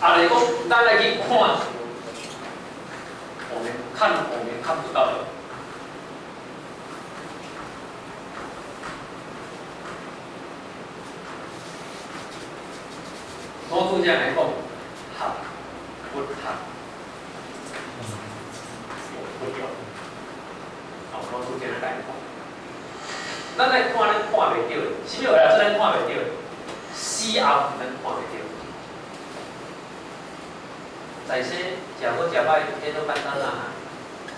啊，就是讲咱来去看，我们看不到的。多数这样来讲，合不合？不用。哦，多数这样来讲，咱来看，咱看袂到的，什么话啊？咱看袂到的，死后咱看袂到。在生食好食歹，迄都简单啦。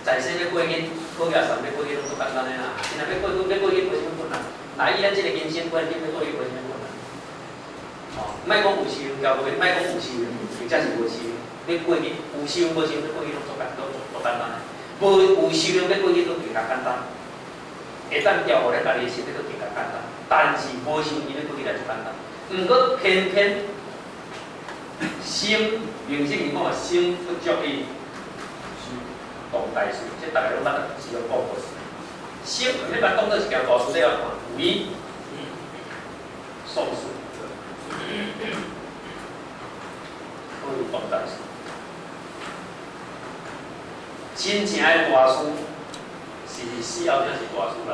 在生要过瘾，考业上要过瘾，拢足简单的啦。现在要过瘾，无啥困难。那以咱即个人生观念要过瘾，无啥困难。哦，莫讲有收入，交无莫讲有收入，或者是无收入，要过瘾，有收入无收入要过瘾，拢足简单，足简单的。无有收入要过瘾，都更加简单。会当调互咱家己的生活都更加简单，但是无收入要过瘾来足简单。毋过偏偏。心明星人讲啊，心不足以动大事，即大家拢捌是用讲过。心你把当作是件大事了看，有伊丧事，可以动大事。真正的大事，是死后才是大事啦。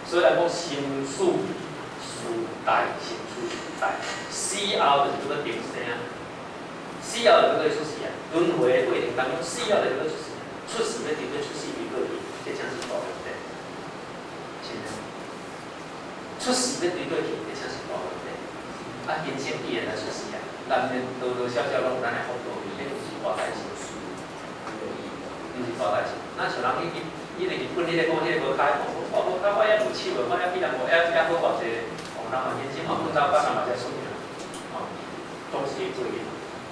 所以来讲，心事事大，心事事大。死后就是要定生啊，死后就要出世啊，轮回的过程当中，死后就要出世，出世要定要出世为个体，这才是大问题。真的，出世要对对去，这才是大问题。啊，人生必然来出世啊，难免多多少少拢有咱的福报，这不是大代志，不是大代志。那像人伊就是本迄个讲迄个无开，我也无手个，我也比人无，也好偌济，人嘛人生嘛，奋斗百人嘛才出名。总是会做嘅，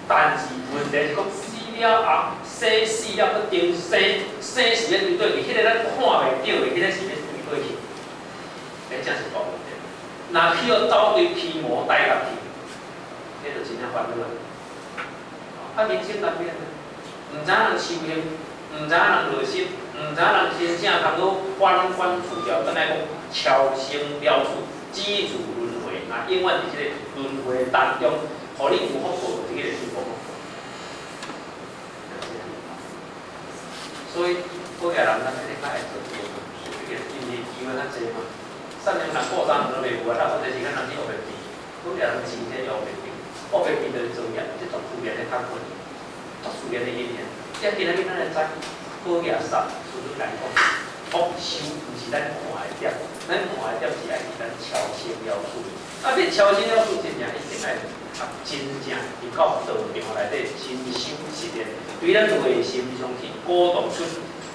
但是问题是讲死了后，生死了搁定生，生是要对对去，迄个咱看袂到嘅，迄个是要对对去，迄才是大问题。若去到走对皮毛带入去，迄就真正烦恼啦。啊，人生难免啊，毋知人修行，毋知人热心，毋知人真正通好反反复调，等来讲超生了处，知足轮回，那永远伫即个轮回当中。互你有福报，这个就是福报。所以，好个人咱肯定较爱做这个，因为机会较济嘛。善良人过三年都袂有啊，或者是咱人去学袂变，好个人钱这学袂变，学袂变就是做业，这做自然的较困难，做自然的因缘。即今仔日咱来知，好个善，所以来讲，福修毋是咱看的点，咱看的点是爱伫咱超生了处。啊，你超生了处真正一定来。真正伫到道场内底真心实练，对咱内心上去鼓动出、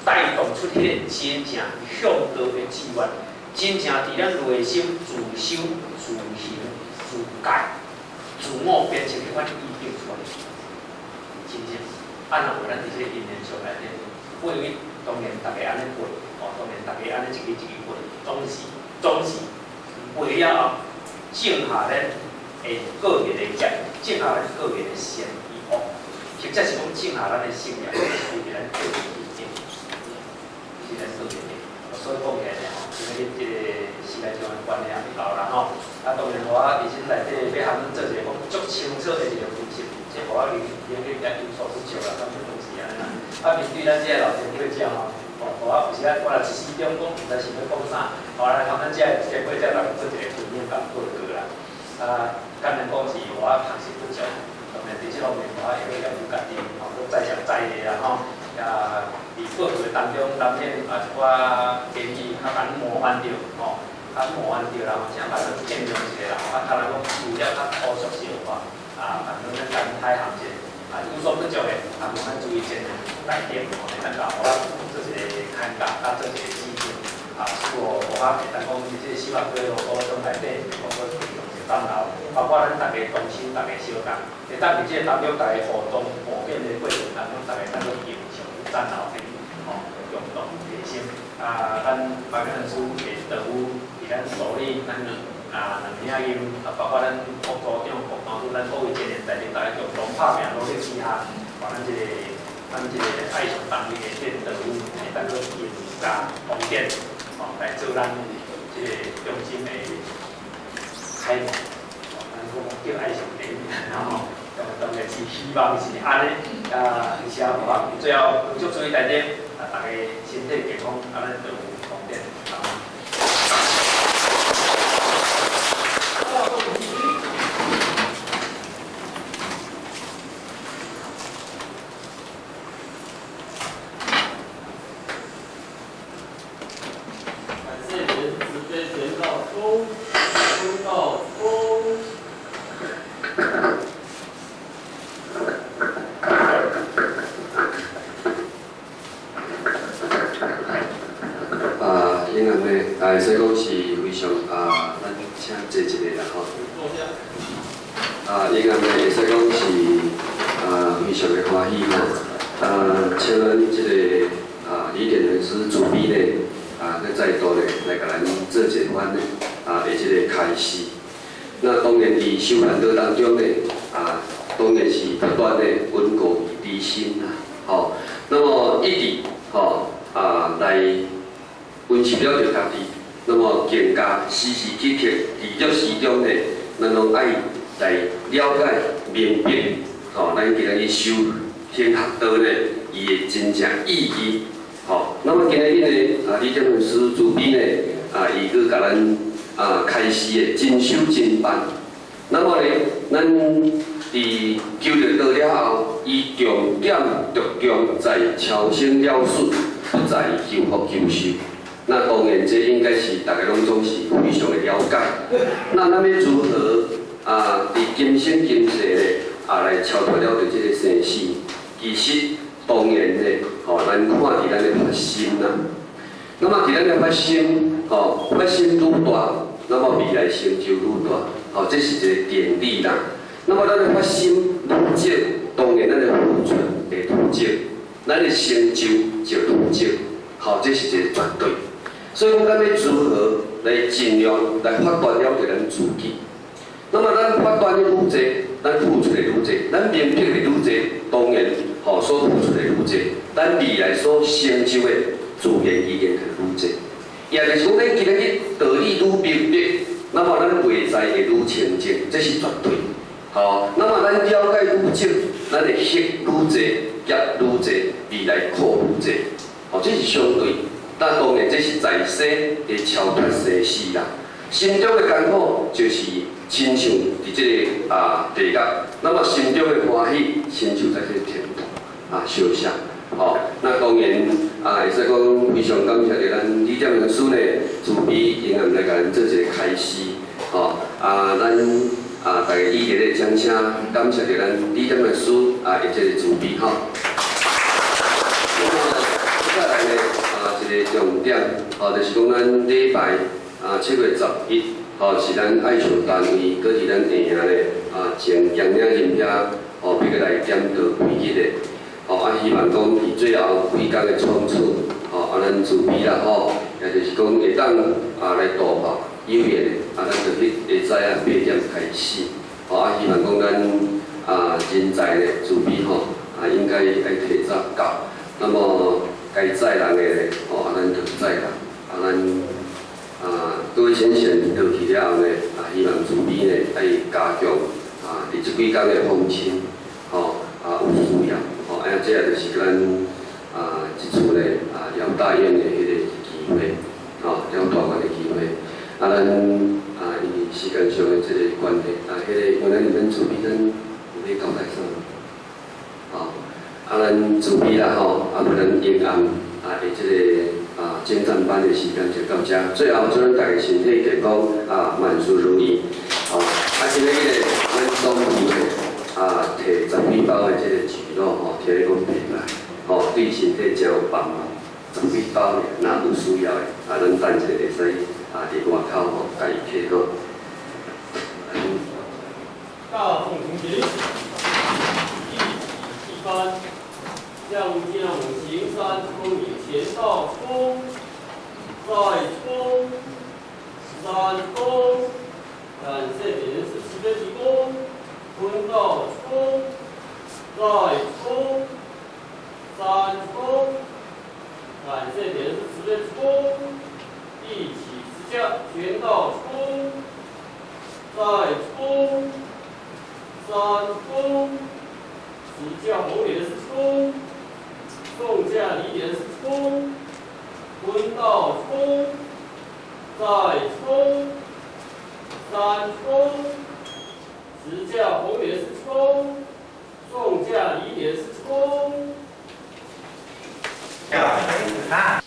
带动出迄个真正向道的志愿，真正伫咱内心自修、自行、自戒、自我变成迄款意境出来，真正按照咱伫即个因缘上内底，过去当然大家安尼过，当然大家安尼一个一个过，总是过了后，剩下咧。个别的业，种下咱个别的善与恶，或者是讲种下咱的信仰，是咱个别的意见，是咱个别的。所以讲起来吼，因为这个时代上的观念也老啦吼。啊，当然我伫心内底要含做一个讲足清楚的一个分析，即互我理解有所不足啦，咁样东西安尼啦。啊，面对咱这个老前辈讲吼，互我有时啊，我若一时中讲，毋知想要讲啥，后来含咱这个前辈再来做一个分析甲报告啦。啊。简单讲是我学习不足，当然伫即方面我也要了解家己，吼，我再想再下啦吼。啊，伫过去当中，当然啊，我建议较难模范着，吼，较模范着啦，啥办法见谅一下啦，啊，当然讲除了较科学性化，啊，反正咱简太行者，啊，有所不足的，啊，咱注意先来点，吼，咱甲我做一个看法，啊，做一个指点，啊，是我会当讲即个希望对我中内底，我当劳，包括咱大家同心，大家相共，会当伫即个当中，大家互动互勉的过程当中，大家当做英雄战斗的，吼，共同提升。啊，咱白面书的队伍，伫咱手里，咱两领音，啊，包括咱副组长、副董事，咱各位青年在大家共同拍拼努力之下，把咱即个爱上当地的这队伍，会当做赢家奉献，吼，来做咱即个中心的。开幕，咱讲叫爱上第一，然后。希望是安尼，而且无最后足注意大家大家身体健康，安尼就有方便。会使讲是非常咱请坐一个啦吼。英文呢会使讲是非常的欢喜吼。请咱即个李建文师主编呢佮再度呢来甲咱做一番呢的即个开示。那当然伫修兰道当中呢当然是不断的温故知新啦吼。那么一直来温习了着家己。那么更加时时刻刻伫历史中呢，咱拢爱来了解明白，咱今日修天学道呢，伊的真正意义，那么今日呢，李建文师主编呢，伊去甲咱开示的真修真办。那么呢，咱伫求着道了后，伊重点着重在超生了事，不在求福求寿。那当然，这应该是大家拢总是非常的了解。那咱要如何伫今生今世咧来超脱了着这个生死？其实当然咧，咱看伫咱的发心啦。那么伫咱的发心，发心愈大，那么未来成就愈大。这是一个定理啦。那么咱的发心愈积，当然咱的付出会愈积，咱的成就就愈积。这是一个绝对。所以讲，咱要如何来尽量来发展了着咱自己？那么咱发展的愈多，咱付出的愈多，咱明白的愈多，当然，所付出的愈多，咱未来所成就的自然已经就愈多。也就是讲，咱今日道理愈明白，那么咱内在会愈清净，这是绝对。那么咱了解愈深，咱的学愈多，业愈多，未来苦愈多。这是相对。但当然，这是在生的超脱生死啦。心中的艰苦就是亲像伫这个地狱，那么心中的欢喜，亲像在这天堂烧香。那当然会使讲非常感谢着咱李建文师呢，自编因来甲咱做一个开示。咱大家以热烈掌声感谢着咱李建文师以这个自编吼。接下来呢？一个重点，就是讲咱礼拜7月11，是咱爱笑单位，搁是咱下营咧，前江岭林遐，要过来点到开日的，希望讲伫最后几工的冲刺，咱自编啦也就是讲会当来度化有缘的，咱就会知8点开始，希望讲咱人才咧自编应该爱提早到，那么。该载人的咧，咱就载人，咱各位先生落去了后呢，希望自编呢爱加强伫即几工的风清，有需要，这也就是咱即厝咧姚大院的迄个机会，了大院的机会，咱因时间上的即个关系，迄个原来你们自编咱有咧交代啥？咱自编啦不能阴暗的这个精湛班的时间就到这。最后祝咱大家身体健康万事如意。今日咱总务的摕10几包的这个猪肉摕咧讲平来，对身体真有帮忙。10几包咧，若有需要的咱等下会使伫外口家己摕好。大凤同学，第班。将行山风雨前道冲，再冲，山冲，感谢别人是慈悲提供，坤道冲，再冲，山冲，感谢别人是慈悲提供，一起持家全道冲，再冲，山冲。直教红莲是冲，送驾离莲是冲，坤道冲，再冲，三冲，直教红莲是冲，送驾离莲是冲。要很大。